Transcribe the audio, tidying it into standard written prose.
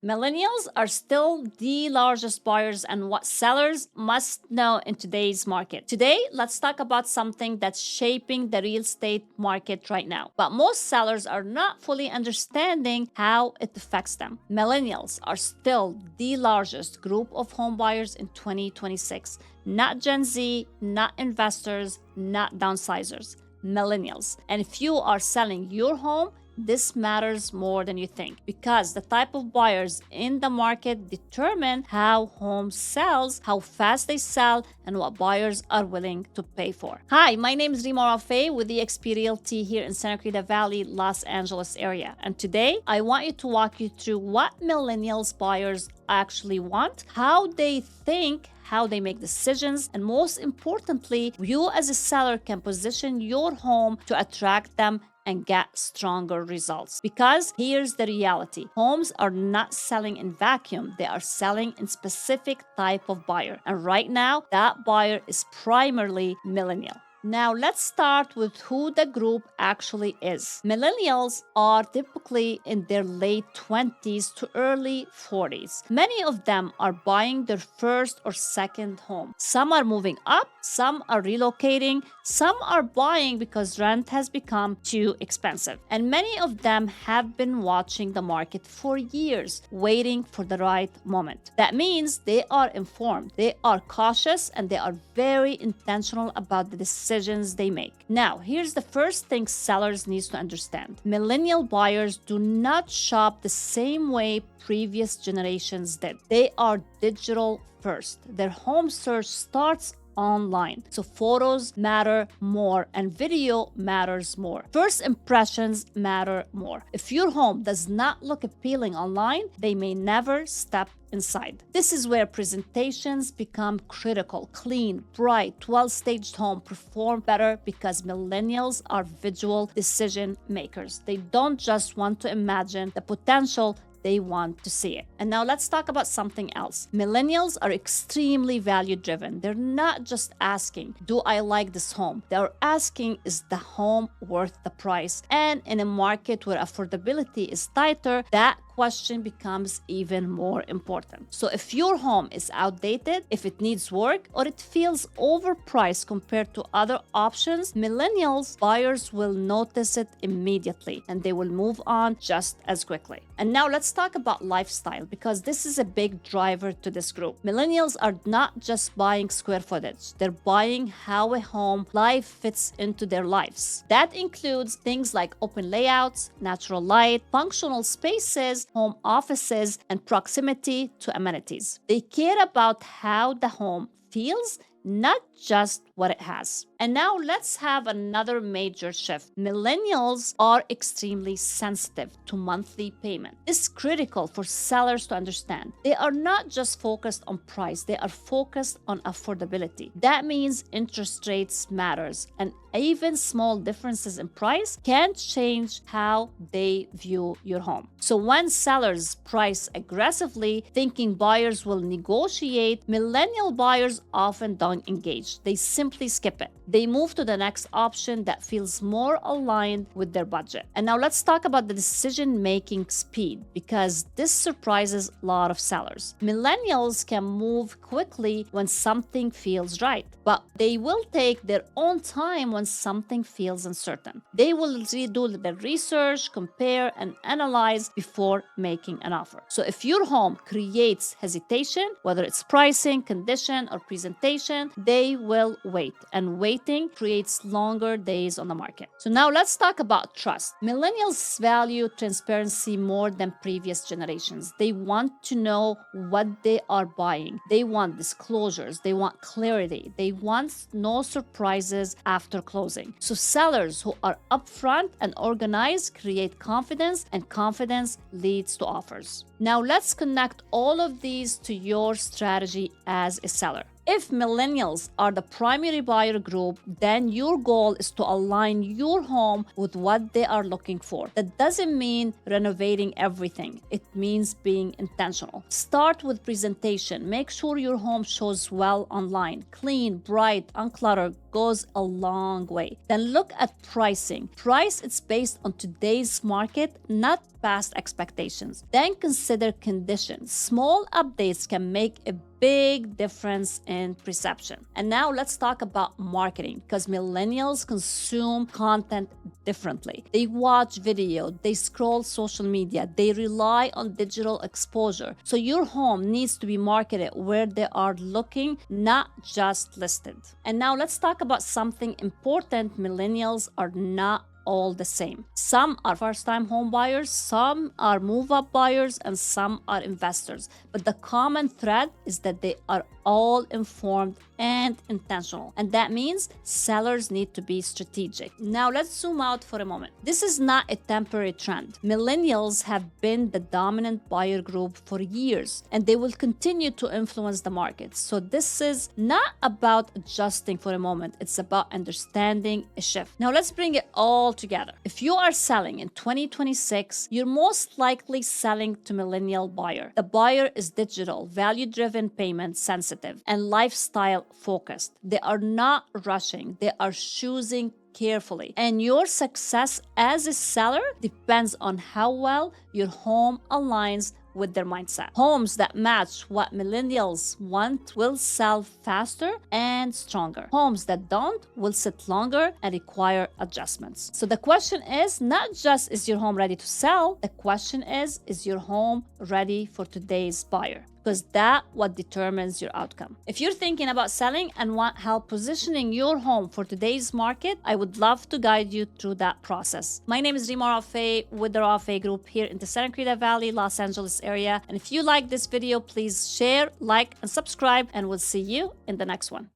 Millennials are still the largest buyers and what sellers must know in today's market. Today, let's talk about something that's shaping the real estate market right now. But most sellers are not fully understanding how it affects them. Millennials are still the largest group of home buyers in 2026. Not Gen Z, not investors, not downsizers. Millennials. And if you are selling your home, this matters more than you think because the type of buyers in the market determine how homes sells, how fast they sell, and what buyers are willing to pay for. Hi, my name is Rima Rafay with the XP Realty here in Santa Clarita Valley, Los Angeles area. And today I want you to walk you through what millennials buyers actually want, how they think, how they make decisions, and most importantly, you as a seller can position your home to attract them and get stronger results. Because here's the reality. Homes are not selling in vacuum. They are selling in specific type of buyer. And right now, that buyer is primarily millennial. Now, let's start with who the group actually is. Millennials are typically in their late 20s to early 40s. Many of them are buying their first or second home. Some are moving up, some are relocating, some are buying because rent has become too expensive. And many of them have been watching the market for years, waiting for the right moment. That means they are informed, they are cautious, and they are very intentional about the decisions they make. Now, here's the first thing sellers need to understand. Millennial buyers do not shop the same way previous generations did. They are digital first. Their home search starts online. So photos matter more and video matters more. First impressions matter more. If your home does not look appealing online, they may never step inside. This is where presentations become critical. Clean, bright, well-staged home perform better because millennials are visual decision makers. They don't just want to imagine the potential, they want to see it. And now let's talk about something else. Millennials are extremely value driven. They're not just asking, do I like this home? They're asking, is the home worth the price? And in a market where affordability is tighter, that question becomes even more important. So if your home is outdated, if it needs work, or it feels overpriced compared to other options, millennials buyers will notice it immediately and they will move on just as quickly. And now let's talk about lifestyle because this is a big driver to this group. Millennials are not just buying square footage, they're buying how a home life fits into their lives. That includes things like open layouts, natural light, functional spaces, home offices, and proximity to amenities. They care about how the home feels, not just what it has. And now let's have another major shift. Millennials are extremely sensitive to monthly payment. It's critical for sellers to understand. They are not just focused on price, they are focused on affordability. That means interest rates matters, and even small differences in price can change how they view your home. So when sellers price aggressively, thinking buyers will negotiate, millennial buyers often don't engage. They simply skip it. They move to the next option that feels more aligned with their budget. And now let's talk about the decision-making speed because this surprises a lot of sellers. Millennials can move quickly when something feels right, but they will take their own time when something feels uncertain. They will redo the research, compare, and analyze before making an offer. So if your home creates hesitation, whether it's pricing, condition, or presentation, they will wait. And waiting creates longer days on the market. So now let's talk about trust. Millennials value transparency more than previous generations. They want to know what they are buying. They want disclosures. They want clarity. They want no surprises after closing. So sellers who are upfront and organized create confidence, and confidence leads to offers. Now let's connect all of these to your strategy as a seller. If millennials are the primary buyer group, then your goal is to align your home with what they are looking for. That doesn't mean renovating everything. It means being intentional. Start with presentation. Make sure your home shows well online. Clean, bright, uncluttered, goes a long way. Then look at pricing. Price is based on today's market, not past expectations. Then consider conditions. Small updates can make a big difference in perception. And now let's talk about marketing, because millennials consume content differently. They watch video, they scroll social media, they rely on digital exposure. So your home needs to be marketed where they are looking, not just listed. And now let's talk about something important. Millennials are not all the same. Some are first-time home buyers, some are move-up buyers, and some are investors. But the common thread is that they are all informed and intentional. And that means sellers need to be strategic. Now let's zoom out for a moment. This is not a temporary trend. Millennials have been the dominant buyer group for years, and they will continue to influence the market. So this is not about adjusting for a moment. It's about understanding a shift. Now let's bring it all together. If you are selling in 2026, you're most likely selling to millennial buyer. The buyer is digital, value-driven, payment sensitive, and lifestyle focused. They are not rushing. They are choosing carefully. And your success as a seller depends on how well your home aligns with their mindset. Homes that match what millennials want will sell faster and stronger. Homes that don't will sit longer and require adjustments. So the question is not just, is your home ready to sell? The question is your home ready for today's buyer? Because that's what determines your outcome. If you're thinking about selling and want help positioning your home for today's market, I would love to guide you through that process. My name is Rima Rafay with the Rafay Group here in the Santa Cruz Valley, Los Angeles area. And if you like this video, please share, like, and subscribe, and we'll see you in the next one.